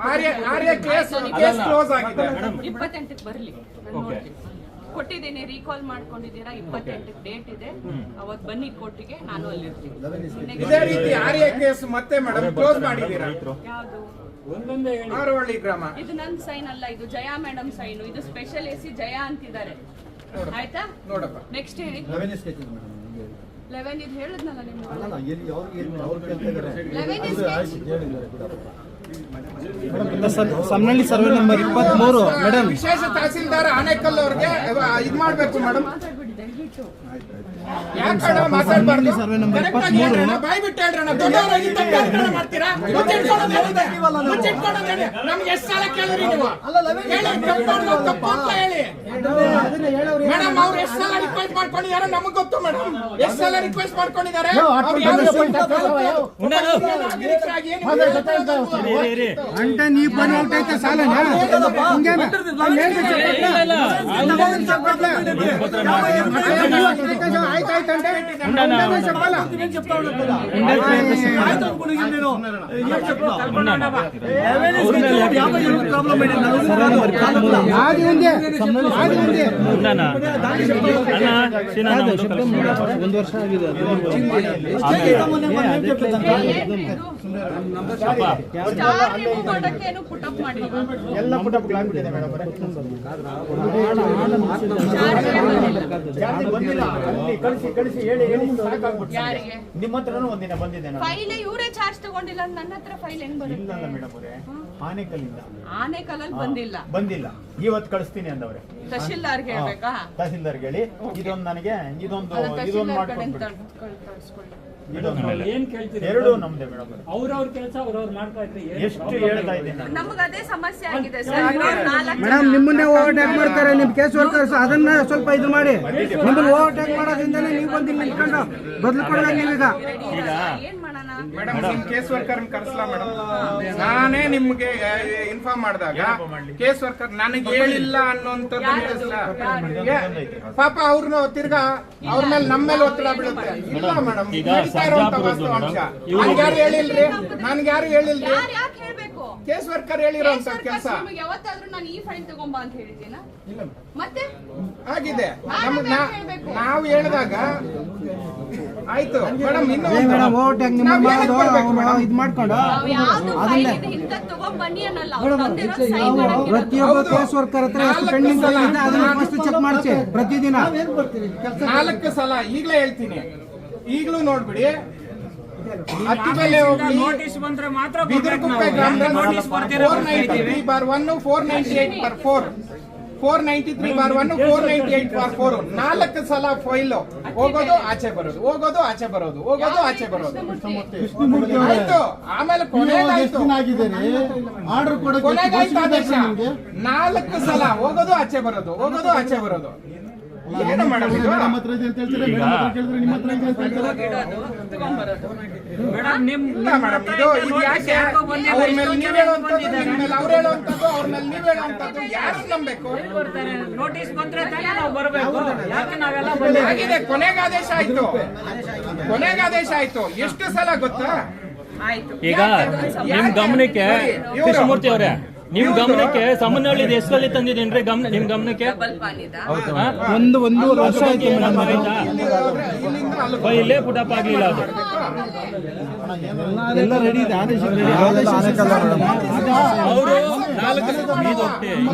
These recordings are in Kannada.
ಆರ್ಯ ಕೇಸ್ ಕ್ಲೋಸ್ ಆಗಿದೆ. 28ಕ್ಕೆ ಬರಲಿ, ಕೊಟ್ಟಿದ್ದೀನಿ, ರೀಕಾಲ್ ಮಾಡ್ಕೊಂಡಿದ್ದೀರಾ. 28ಕ್ಕೆ ಡೇಟ್ ಇದೆ, ಅವತ್ತು ಬನ್ನಿ ಕೋರ್ಟಿಗೆ, ನಾನು ಅಲ್ಲಿರ್ತೀನಿ. ಇದೇ ರೀತಿ ಆರ್ಯ ಕೇಸ್ ಮತ್ತೆ ಮೇಡಮ್ ಕ್ಲೋಸ್ ಮಾಡಿದ್ದೀರಾ? ಯಾವುದು? ಆರವಳ್ಳಿ ಗ್ರಾಮ. ಇದು ನನ್ನ ಸೈನ್ ಅಲ್ಲ, ಇದು ಜಯಾ ಮೇಡಮ್ ಸೈನು. ಇದು ಸ್ಪೆಷಲ್ ಎಸಿ ಜಯಾ ಅಂತಿದ್ದಾರೆ. ಆಯ್ತಾ? ನೋಡಪ್ಪ, ನೆಕ್ಸ್ಟ್ ಹೇಳಿ. 11 ಇದು ಹೇಳಿದ್ನಲ್ಲ ನಿಮ್ಗೆ. ಸಮನಹಳ್ಳಿ ಸರ್ವೆ ನಂಬರ್ 23 ಮೇಡಮ್. ವಿಶೇಷ ತಹಸೀಲ್ದಾರ್ ಆನೇಕಲ್ ಅವ್ರಿಗೆ ಇದು ಮಾಡ್ಬೇಕು ಮೇಡಮ್. ಯಾಕಣ್ಣ ಮಾತಾಡ್ಬಾರ್ದು? ಸರ್ವೆ ನಂಬರ್ 23 ಬಾಯ್ ಬಿಟ್ಟು ಹೇಳ್ರಣ್ಣ. ದೊಡ್ಡವರಾಗಿ ತಪ್ಪು ಮಾಡ್ತೀರಾ? ನಮ್ಗೆ ಎಷ್ಟು ಸಲ ಕೇಳಿದ್ರಿ ನೀವು? ತಪ್ಪು ಅಂತ ಹೇಳಿ ಮೇಡಮ್. ಅವ್ರು ಎಷ್ಟು ಸಲ ರಿಕ್ವೆಸ್ಟ್ ಮಾಡ್ಕೊಂಡಿದ್ದಾರೆ ನಮಗ್ ಗೊತ್ತು ಮೇಡಮ್. ಎಷ್ಟು ಸಲ ರಿಕ್ವೆಸ್ಟ್ ಮಾಡ್ಕೊಂಡಿದ್ದಾರೆ? అంటే నీ పని ఒకటైతే చాలనా? ఆಯ್తాಯ್తంటే అది ఉంది, అది ఉంది. 1 ವರ್ಷ ಆಗಿದೆ. ಎಲ್ಲ ಪುಟಪ್ ಆಗ್ಬಿಟ್ಟಿದೆ ಮೇಡಮ್. ಕಳಿಸಿ ಹೇಳಿ ನಿಮ್ಮ ಹತ್ರನೂ ಒಂದಿನ ಬಂದಿದೆ. ಫೈಲ್ ಇವರೇ ಚಾರ್ಜ್ ತಗೊಂಡಿಲ್ಲ, ನನ್ನ ಹತ್ರ ಫೈಲ್ ಹೆಂಗ್ ಬರುತ್ತೆ? ಇಲ್ಲ ಮೇಡಮ್ ಅವರೇ, ಆನೇಕಲ್ಲಲ್ಲಿ ಬಂದಿಲ್ಲ. ಇವತ್ತು ಕಳಿಸ್ತೀನಿ ಅಂದವ್ರೆ. ತಹಶೀಲ್ದಾರ್ಗೆ ಹೇಳ್ಬೇಕಾ? ತಹಸೀಲ್ದಾರ್ಗೆ ಹೇಳಿ ಇದೊಂದು ನನಗೆ ಇದೊಂದು ಮಾಡ್ಕೊಂಡು ಎರಡು ನಮ್ದೆ ಮೇಡಮ್. ಅವ್ರವ್ರ ಕೆಲಸ ಅವ್ರವ್ರು ಮಾಡ್ತಾ ಇದ್ರೆ ಎಷ್ಟು ಹೇಳ್ತಾ ಇದ್ದೀನಿ ನಮ್ಗೆ ಅದೇ ಸಮಸ್ಯೆ ಆಗಿದೆ ಸರ್. ಮೇಡಮ್ ನಿಮ್ಮನ್ನೇ ಓವರ್ಟೇಕ್ ಮಾಡ್ತಾರೆ ನಿಮ್ ಕೇಸ್ ವರ್ಕರ್ಸ್. ಅದನ್ನ ಸ್ವಲ್ಪ ಇದು ಮಾಡಿ. ನಿಮ್ಮನ್ನ ಓವರ್ಟೇಕ್ ಮಾಡೋದ್ರಿಂದನೇ ನೀವು ಬಂದು ನಿಂತ್ಕೊಂಡು ಬದಲು ಕೊಡಲ್ಲ ನೀವೀಗ. ಏನ್ ಮಾಡೋಣ ಮೇಡಮ್? ನಿಮ್ ಕೇಸ್ ವರ್ಕರ್ ಕರ್ಸಲ ಮೇಡಮ್. ನಾನೇ ನಿಮ್ಗೆ ಇನ್ಫಾರ್ಮ್ ಮಾಡಿದಾಗ ಕೇಸ್ ವರ್ಕರ್ ನನಗೆ ಹೇಳಿಲ್ಲ ಅನ್ನೋಂಥದ್ದು ಪಾಪ ಅವ್ರನ್ನ ತಿರ್ಗಾ ಅವ್ರ ಮೇಲೆ ನಮ್ಮ ಮೇಲೆ ಒತ್ತಡ ಬೀಳುತ್ತೆ. ಇಲ್ಲ ಮೇಡಮ್, ನನ್ಗೆ ಯಾರು ಹೇಳಿಲ್ರಿ, ಯಾಕೆ ಹೇಳ್ಬೇಕು? ಕೇಸ್ ವರ್ಕರ್ ಹೇಳಿರೋ ಕೆಲಸ ಯಾವತ್ತಾದ್ರೂ ನಾನು ಈ ಫೈಲ್ ತಗೊಂಬ ಅಂತ ಹೇಳಿದ್ದೀನ? ಮತ್ತೆ ಆಗಿದೆ. ನಾವು ಹೇಳಿದಾಗ ಆಯ್ತು ಮೇಡಮ್. ಇನ್ನು ಮೇಡಮ್ ಓವರ್ಟೇಕ್ ನಿಮ್ಮ ಇದು ಮಾಡ್ಕೊಂಡು ತಗೊಂಬನ್ನಿ ಅನ್ನಲ್ಲ. ಪ್ರತಿಯೊಬ್ಬ ಕೇಸ್ ವರ್ಕರ್ ಹತ್ರ ಎಷ್ಟು ಪೆಂಡಿಂಗ್ ಆಗಿದೆ ಅದನ್ನ ಫಸ್ಟ್ ಚೆಕ್ ಮಾಡಿಸಿ ಪ್ರತಿದಿನ. 4 ಸಲ ಈಗಲೇ ಹೇಳ್ತೀನಿ, ಈಗಲೂ ನೋಡ್ಬಿಡಿ. ಅತ್ತಿಬೆಲೆ ಹೋಗಿ ನೋಟಿಸ್ ಬಂದ್ರೆ ಮಾತ್ರ ಬಿದಿರುಗುಪ್ಪೆ ಗ್ರಾಮದಲ್ಲಿ 493/1 498/4 493/1 498/4 4 ಸಲ ಫೈಲ್ ಹೋಗೋದು ಆಚೆ ಬರೋದು, ಹೋಗೋದು ಆಚೆ ಬರೋದು, ಹೋಗೋದು ಆಚೆ ಬರೋದು. ಆಯ್ತು, ಆಮೇಲೆ ಕೊನೆಗಾಯ್ತು ಆದೇಶ. 4 ಸಲ ಹೋಗೋದು ಆಚೆ ಬರೋದು, ಹೋಗೋದು ಆಚೆ ಬರೋದು. ಏನು ಮೇಡಮ್ ಇದು? ಯಾಕೆ ಅವ್ರ ಮೇಲೆ ನೀವ್ ಹೇಳುವಂಥದ್ದು, ನಿಮ್ಮ ಮೇಲೆ ಅವ್ರು ಹೇಳುವಂಥದ್ದು, ಅವ್ರ ಮೇಲೆ ನೀವ್ ಹೇಳುವಂಥದ್ದು ಯಾರು ನಂಬೇಕು? ನೋಟಿಸ್ ಬಂದ್ರೆ ನಾವು ಬರಬೇಕು. ಯಾಕೆ ನಾವೆಲ್ಲ ಆಗಿದೆ. ಕೊನೆಗಾದೇಶ ಆಯ್ತು. ಎಷ್ಟು ಸಲ ಗೊತ್ತಾ? ಈಗ ನಿಮ್ ಗಮನಕ್ಕೆ ಕೃಷ್ಣಮೂರ್ತಿ ಅವರೇ, ನಿಮ್ ಗಮನಕ್ಕೆ ಸಮನಹಳ್ಳಿ ಎಷ್ಟಲ್ಲಿ ತಂದಿದ್ದೇನ್ರಿ? ನಿಮ್ ಗಮನಕ್ಕೆ ಒಂದು ವರ್ಷ ಆಯ್ತು ಇಲ್ಲೇ ಪುಟಪ್ ಆಗ್ಲಿಲ್ಲ. ಅದು ಎಲ್ಲ ರೆಡಿ ಇದೆ. ಅವರು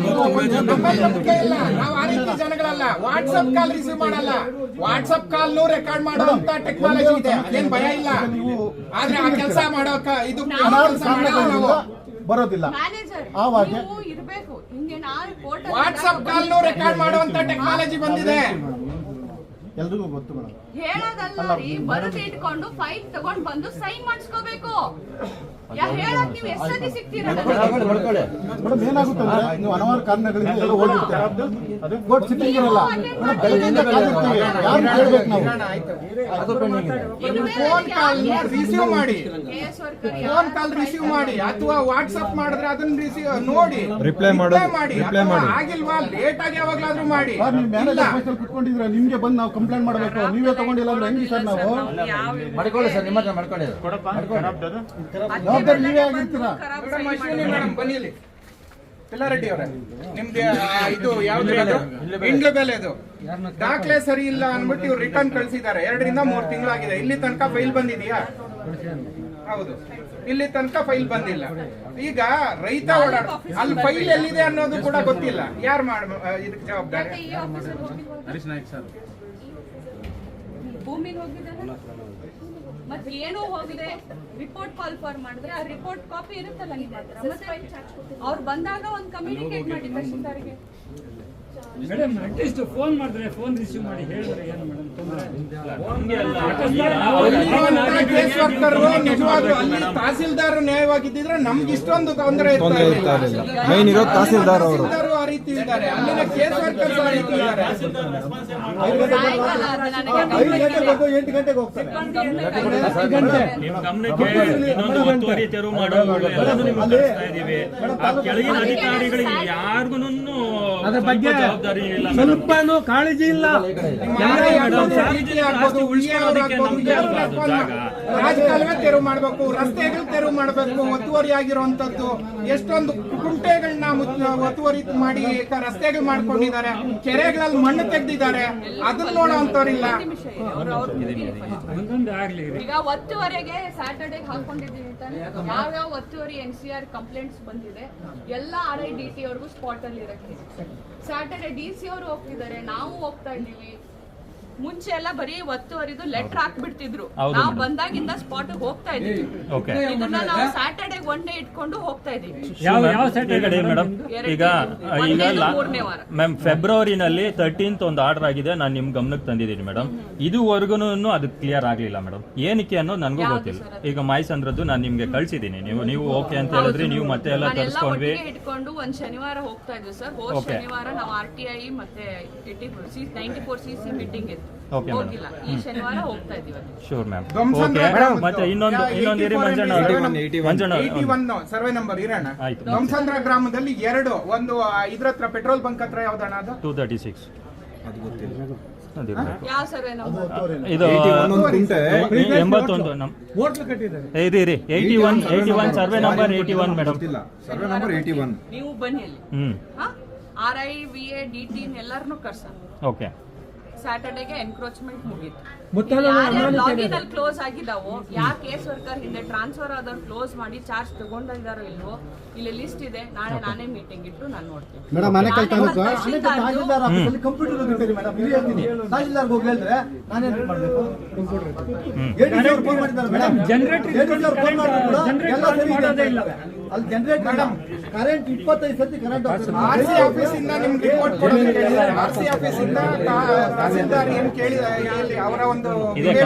ನಾವು ಆ ರೀತಿ ಜನಗಳಲ್ಲ. ವಾಟ್ಸ್ಆಪ್ ಕಾಲ್ ರಿಸೀವ್ ಮಾಡಲ್ಲ. ವಾಟ್ಸ್ಆಪ್ ಕಾಲ್ ರೆಕಾರ್ಡ್ ಮಾಡುವಂತ ಟೆಕ್ನಾಲಜಿ ಇದೆ, ಅದೇನ್ ಭಯ ಇಲ್ಲ. ಆದ್ರೆ ಆ ಕೆಲಸ ಮಾಡೋಕ ಇದು ಬರೋದಿಲ್ಲ. ವಾಟ್ಸ್ಆಪ್ ಕಾಲ್ ರೆಕಾರ್ಡ್ ಮಾಡುವಂತ ಟೆಕ್ನಾಲಜಿ ಬಂದಿದೆ. ಎಲ್ರಿಗೂ ಗೊತ್ತು ಮೇಡಮ್. ಹೇಳೋದಲ್ಲ ರೀ, ಬರೆದು ಇಟ್ಕೊಂಡು ಫೈಲ್ ತಗೊಂಡ್ ಬಂದು ಸೈನ್ ಮಾಡಿಸ್ಕೋಬೇಕು. ಹೇಳಕ್ ನೀವು ಎಷ್ಟೊತ್ತಿ ಸಿಗ್ತೀರಾ? ಮೇಡಮ್ ಏನಾಗುತ್ತೆ ಅಂದ್ರೆ ನೀವು ಹಲವಾರು ಕಾರಣಗಳಿಂದ ಎಲ್ಲ ಹೋಗ್ಬಿಡ್ತೀರಾ. ಅದು ಕೋರ್ಟ್ ಸಿಟ್ಟಿಂಗ್ ಇರಲ್ಲ. ಬೆಳಗ್ಗೆಯಿಂದ ಕಾದಿರ್ತೀವಿ, ಯಾರು ಕೇಳ್ಬೇಕು ನಾವು? ಫೋನ್ ಕಾಲ್ ರಿಸೀವ್ ಮಾಡಿ, ಅಥವಾ ವಾಟ್ಸ್ಆಪ್ ಮಾಡಿದ್ರೆ ಅದನ್ನ ರಿಸೀವ್ ನೋಡಿ ರಿಪ್ಲೈ ಮಾಡಿ. ಆಗಿಲ್ವಾ ಲೇಟ್ ಆಗಿ ಯಾವಾಗ್ಲಾದ್ರೂ ಮಾಡಿ. ನೀವು ಮ್ಯಾನೇಜರ್ ಕುತ್ಕೊಂಡಿದ್ರೆ ನಿಮ್ಗೆ ಬಂದು ನಾವು ಕಂಪ್ಲೇಂಟ್ ಮಾಡಬೇಕು, ನೀವೇ ತಗೊಂಡಿಲ್ಲ ಅಂದ್ರೆ ಹೆಂಗೆ ಸರ್ ನಾವು ಮಾಡ್ಕೊಳ್ಳಿ ಸರ್, ನಿಮ್ಮ ಹತ್ರ ಮಾಡ್ಕೊಂಡಿದ್ದು. ಜವಾಬ್ದಾರಿ ನೀವೇ ಆಗಿರ್ತೀರಾ. ಮೇಡಮ್ ಅಶ್ವಿನಿ ಮೇಡಮ್ ಬನ್ನಿ ಇಲ್ಲಿ. ಪಿಲ್ಲಾರೆಡ್ಡಿ ಅವರೇ ನಿಮ್ದು ಇದು ಯಾವ್ದು ಇಂಡ್ಲ ಬೆಲೆದು ದಾಖಲೆ ಸರಿ ಇಲ್ಲ ಅನ್ಬಿಟ್ಟು ಇವ್ರು ರಿಟರ್ನ್ ಕಳ್ಸಿದ್ದಾರೆ. 2 ರಿಂದ 3 ತಿಂಗಳಾಗಿದೆ. ಇಲ್ಲಿ ತನಕ ಫೈಲ್ ಬಂದಿದೆಯಾ? ಹೌದು, ಇಲ್ಲಿ ತನಕ ಫೈಲ್ ಬಂದಿಲ್ಲ. ಈಗ ರೈತ ಓಡಾಡ ಅಲ್ಲಿ ಫೈಲ್ ಎಲ್ಲಿದೆ ಅನ್ನೋದು ಕೂಡ ಗೊತ್ತಿಲ್ಲ. ಯಾರು ಇದಕ್ಕೆ ಜವಾಬ್ದಾರಿ? ಹರೀಶ್ ನಾಯ್ಕ್ ಸರ್ ಭೂಮಿಗೆ ಹೋಗಿದ್ದಾನೆ, ಮತ್ತೆ ಏನೋ ಹೋಗಿದೆ. ರಿಪೋರ್ಟ್ ಕಾಲ್ ಫಾರ್ ಮಾಡಿದ್ರೆ ಆ ರಿಪೋರ್ಟ್ ಕಾಪಿ ಇರುತ್ತಲ್ಲ ನಿಮ್ಮ ಹತ್ರ, ಮತ್ತೆ ಅವ್ರು ಬಂದಾಗ ಒಂದು ಕಮ್ಯುನಿಕೇಟ್ ಮಾಡಿ ತಹಶೀಲ್ದಾರ್ಗೆ. ಮೇಡಮ್ ಅಟ್ಲೀಸ್ಟ್ ಫೋನ್ ಮಾಡಿದ್ರೆ ಫೋನ್ ರಿಸೀವ್ ಮಾಡಿ ಹೇಳಿದ್ರೆ ಏನು ಮೇಡಮ್ ತೊಂದರೆ? ಕೇಸ್ ವರ್ಕರ್ ನಿಜವಾಗ್ಲೂ ಅಲ್ಲಿ ತಹಸೀಲ್ದಾರ್ ನ್ಯಾಯವಾಗಿದ್ದಿದ್ರೆ ನಮ್ಗೆ ಇಷ್ಟೊಂದು ತೊಂದರೆ ಇರ್ತಾ ಇರಲಿಲ್ಲ. ಮೈನ್ ಇರೋದು ತಹಸೀಲ್ದಾರ್ ಅವರು. ತಹಸೀಲ್ದಾರ್ ಆ ರೀತಿ ಇದ್ದಾರೆ, ಅಲ್ಲಿನ ಕೇಸ್ ವರ್ಕರ್ಸ್ ಆ ರೀತಿ ಇದ್ದಾರೆ. 5 ಗಂಟೆಗೆ ಬಂದು 8 ಗಂಟೆಗೆ ಹೋಗ್ತಾರೆ. ನಿಮ್ ಗಮನಕ್ಕೆ ಇನ್ನೊಂದು ಒತ್ತುವರಿ ತೆರವು ಮಾಡೋ ಇದೀವಿ. ಆ ಕೆಳಗಿನ ಅಧಿಕಾರಿಗಳಿಗೆ ಯಾರಿಗೂ ಅದ್ರ ಬಗ್ಗೆ ಜವಾಬ್ದಾರಿ ಇಲ್ಲ. ಸ್ವಲ್ಪನೂ ಕಾಳಜಿ ಇಲ್ಲ. ರಾಜಕಾಲುವೆ ತೆರವು ಮಾಡಬೇಕು, ರಸ್ತೆಗಳು ತೆರವು ಮಾಡಬೇಕು. ಒತ್ತುವರಿ ಆಗಿರುವಂತದ್ದು ಎಷ್ಟೊಂದು ಕುಂಟೆಗಳನ್ನ ಒತ್ತುವರಿ ಮಾಡಿ ರಸ್ತೆಗಳು ಮಾಡ್ಕೊಂಡಿದ್ದಾರೆ, ಕೆರೆಗಳಲ್ಲಿ ಮಣ್ಣು ತೆಗೆದಿದ್ದಾರೆ. ಅದನ್ನ ನೋಡುವಂತವ್ರಿಲ್ಲ. ಒಂದೊಂದು ಆಗ್ಲಿ. ಈಗ ಒತ್ತುವರೆಗೆ ಸ್ಯಾಟರ್ಡೇಗೆ ಹಾಕೊಂಡಿದ್ದೀವಿ ತಾನೆ. ಯಾವ್ಯಾವ ಒತ್ತುವರಿ NCR ಕಂಪ್ಲೇಂಟ್ಸ್ ಬಂದಿದೆ ಎಲ್ಲ RIDT ಅವ್ರಿಗೂ ಸ್ಪಾಟ್ ಅಲ್ಲಿ ಇರಕ್ಕೆ. ಸ್ಯಾಟರ್ಡೇ DC ಅವರು ಹೋಗ್ತಿದ್ದಾರೆ, ನಾವು ಹೋಗ್ತಾ ಇದ್ದೀವಿ. ಮುಂಚೆ ಎಲ್ಲ ಬರೀ ಒತ್ತುವರಿದು ಲೆಟರ್ ಹಾಕ್ಬಿಡ್ತಿದ್ರು. ನಾವು ಬಂದಾಗಿಂದ ಸ್ಪಾಟ್ ಹೋಗ್ತಾ ಇದೀವಿ. ಇದನ್ನ ನಾವು ಸ್ಯಾಟರ್ಡೇ 1 ಡೇ ಇಟ್ಕೊಂಡು ಹೋಗ್ತಾ ಇದೀವಿ. ಯಾವ ಸ್ಯಾಟರ್ಡೇ ಮೇಡಮ್? ಈಗ ಮೂರನೇ ವಾರ ಮ್ಯಾಮ್ ಫೆಬ್ರವರಿನಲ್ಲಿ 13th ಒಂದು ಆರ್ಡರ್ ಆಗಿದೆ, ನಾನು ನಿಮ್ ಗಮನಕ್ಕೆ ತಂದಿದ್ದೀನಿ ಮೇಡಮ್. ಇದುವರೆಗೂ ಅದು ಕ್ಲಿಯರ್ ಆಗ್ಲಿಲ್ಲ ಮೇಡಮ್. ಏನಕ್ಕೆ ಅನ್ನೋದು ನನಗೂ ಗೊತ್ತಿಲ್ಲ. ಈಗ ಮಾಯ್ಸಂದ್ರದ್ದು ನಾನು ನಿಮ್ಗೆ ಕಳ್ಸಿದ್ದೀನಿ, ನೀವು ಓಕೆ ಅಂತ ಹೇಳಿದ್ರಿ, ನೀವು ಮತ್ತೆ ಎಲ್ಲ ತರಿಸ್ಕೊಂಡ್ವಿ. ಇಟ್ಕೊಂಡು ಒಂದ್ ಶನಿವಾರ ಹೋಗ್ತಾ ಇದ್ವಿ ಸರ್. ಹೋದ ಶನಿವಾರ ನಾವು RTI ಮತ್ತೆ 94cc ಮೀಟಿಂಗ್ ಇತ್ತು, ಹೋಗಿಲ್ಲ. ಈ ಶನಿವಾರ ಹೋಗ್ತಾ ಇದೀವಿ. Sure ma'am. ಓಕೆ, ಮತ್ತೆ ಇನ್ನೊಂದು ಇರಿ ಮಂಜಣ್ಣ 81 ಸರ್ವೆ ನಂಬರ್ ಇರೋಣ. ಧ್ವಂಸಂದ್ರ ಗ್ರಾಮದಲ್ಲಿ 2 ಒಂದು ಇದ್ರ ಹತ್ರ ಪೆಟ್ರೋಲ್ ಬಂಕ್ ಹತ್ರ ಯಾವ್ದಣ್ಣ ಅದು? 236 ಯಾವ ಸರ್ವೆ ನಾವು ಇದು 81 ಹೋಟ್ಲು ಕಟ್ಟಿದ್ದಾರೆ. ಇರಿ 81 survey number 81 madam. Survey number 81. ನೀವು ಬನ್ನಿ ಅಲ್ಲಿ. RI VA DT ಎಲ್ಲರನ್ನೂ ಕರ್ಸ. ಓಕೆ, ಸ್ಯಾಟರ್ಡೇಗೆ ಎನ್ಕ್ರೋಚ್ಮೆಂಟ್ ಮುಗೀತು. ಮುತ್ತಲ್ಲ ಲಾಗಿನ್ ಅಲ್ಲಿ ಕ್ಲೋಸ್ ಆಗಿದಾವೋ, ಯಾ ಕೇಸ್ ವರ್ಕರ್ ಹಿಂದೆ ಟ್ರಾನ್ಸ್ಫರ್ ಆದವ್ರು ಕ್ಲೋಸ್ ಮಾಡಿ ಚಾರ್ಜ್ ತಗೊಂಡಿದ್ದಾರೋ ಇಲ್ವೋ ಇಲ್ಲಿ ಲಿಸ್ಟ್ ಇದೆ. ನಾನೇ ಮೀಟಿಂಗ್ ಇಟ್ಟು ನಾನು ನೋಡ್ತೀನಿ. ಮೇಡಮ್ ಆನೇಕಲ್ ತಾಲೂಕು ತಹಸೀಲ್ದಾರ್ ಆಫೀಸಲ್ಲಿ ಕಂಪ್ಯೂಟರ್ ಇರ್ತೀರಿ ಮೇಡಮ್. ಇಲ್ಲಿ ಹೇಳ್ತೀನಿ, ತಹಸೀಲ್ದಾರ್ಗೆ ಹೋಗಿ ಹೇಳಿದ್ರೆ ನಾನೇನ್ ಮಾಡಬೇಕು? ADC ಫೋನ್ ಮಾಡಿದ್ದಾರೆ ಮೇಡಮ್. ಜನರೇಟರ್ ಫೋನ್ ಮಾಡಿದ್ರು ಎಲ್ಲ ಸರಿ ಇದೆ. ಅಲ್ಲಿ ಜನರೇಟರ್ ಮೇಡಮ್ ಕರೆಂಟ್ 25 ಸತಿ ಕರೆಂಟ್ RC ಆಫೀಸ್ ಇಂದ ನಿಮ್ಗೆ ರಿಪೋರ್ಟ್ ಕೊಡೋದು ಹೇಳಿದ್ದಾರೆ. RC ಆಫೀಸ್ ಇಂದ ತಹಸೀಲ್ದಾರ್ ಏನ್ ಕೇಳಿದ ಅವರ ಒಂದು